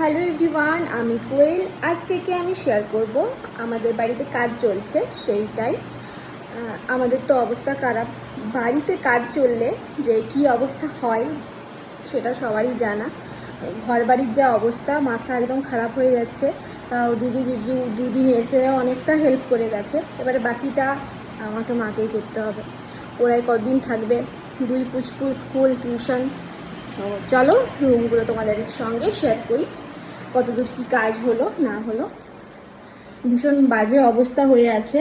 Hello everyone, আমি কোয়েল। আজ থেকে আমি শেয়ার করব আমাদের বাড়িতে কাজ চলছে সেইটাই। আমাদের তো অবস্থা খারাপ। বাড়িতে কাজ চললে যে কি অবস্থা হয় সেটা সবারই জানা। ঘর বাড়ির যা অবস্থা, মাথা একদম খারাপ হয়ে যাচ্ছে। তাও দিদি জিজু দুদিন এসে অনেকটা হেল্প করে গেছে, এবারে বাকিটা আমাকে মাকেই করতে হবে। ওরাই কদিন থাকবে, দুই পুচকুর স্কুল টিউশন। চলো রুমগুলো তোমাদের সঙ্গে শেয়ার করি, কতদূর কি কাজ হলো না হলো। ভীষণ বাজে অবস্থা হয়ে আছে,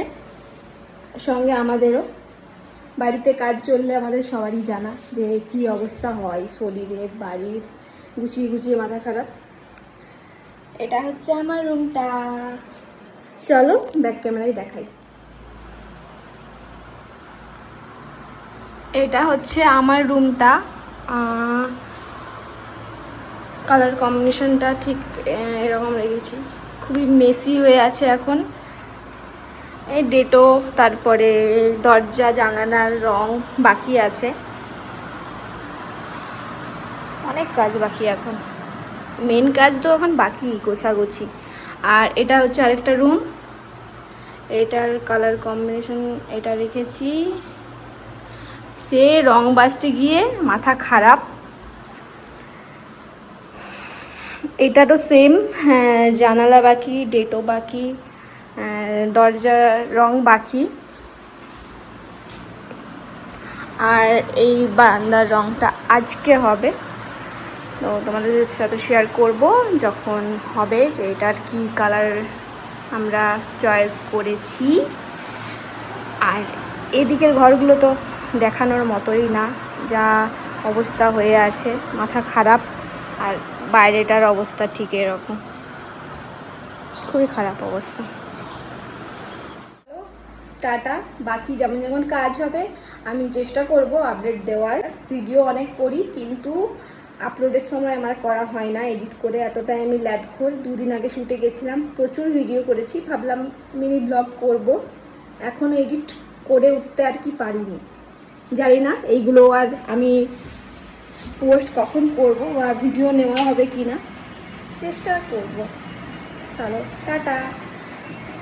সঙ্গে আমাদেরও। বাড়িতে কাজ চললে আমাদের সবারই জানা যে কি অবস্থা হয় শরীরের, বাড়ির। গুছিয়ে গুছিয়ে মাথা খারাপ। এটা হচ্ছে আমার রুমটা, চলো ব্যাক ক্যামেরায় দেখাই। এটা হচ্ছে আমার রুমটা। কালার কম্বিনেশনটা ঠিক এরকম রেখেছি, খুবই মেসি হয়ে আছে এখন। এই ডেটো, তারপরে দরজা জানালার রং বাকি আছে, অনেক কাজ বাকি এখন। মেন কাজ তো এখন বাকি, গোছাগুছি। আর এটা হচ্ছে আরেকটা রুম, এটার কালার কম্বিনেশন এটা রেখেছি। সে রং বাছতে গিয়ে মাথা খারাপ। এটা তো সেম, হ্যাঁ, জানালা বাকি, ডেটো বাকি, দরজার রং বাকি। আর এই বারান্দার রংটা আজকে হবে, তো তোমাদের সাথে শেয়ার করব যখন হবে যে এটার কি কালার আমরা চয়েস করেছি। আর এদিকের ঘরগুলো তো দেখানোর মতোই না, যা অবস্থা হয়ে আছে, মাথা খারাপ। আর বাইরেটার অবস্থা ঠিক এরকম, খুবই খারাপ অবস্থা। টাটা। বাকি যেমন যেমন কাজ হবে আমি চেষ্টা করব আপডেট দেওয়ার। ভিডিও অনেক করি কিন্তু আপলোডের সময় আমার করা হয় না, এডিট করে এতটাই আমি ল্যাদখোর। দুদিন আগে শুটে গেছিলাম, প্রচুর ভিডিও করেছি, ভাবলাম মিনি ব্লগ করব, এখনও এডিট করে উঠতে আর কি পারিনি। জানি না এইগুলো আর আমি পোস্ট কখন করব বা ভিডিও নেওয়া হবে কি না, চেষ্টা করব। চলো টাটা।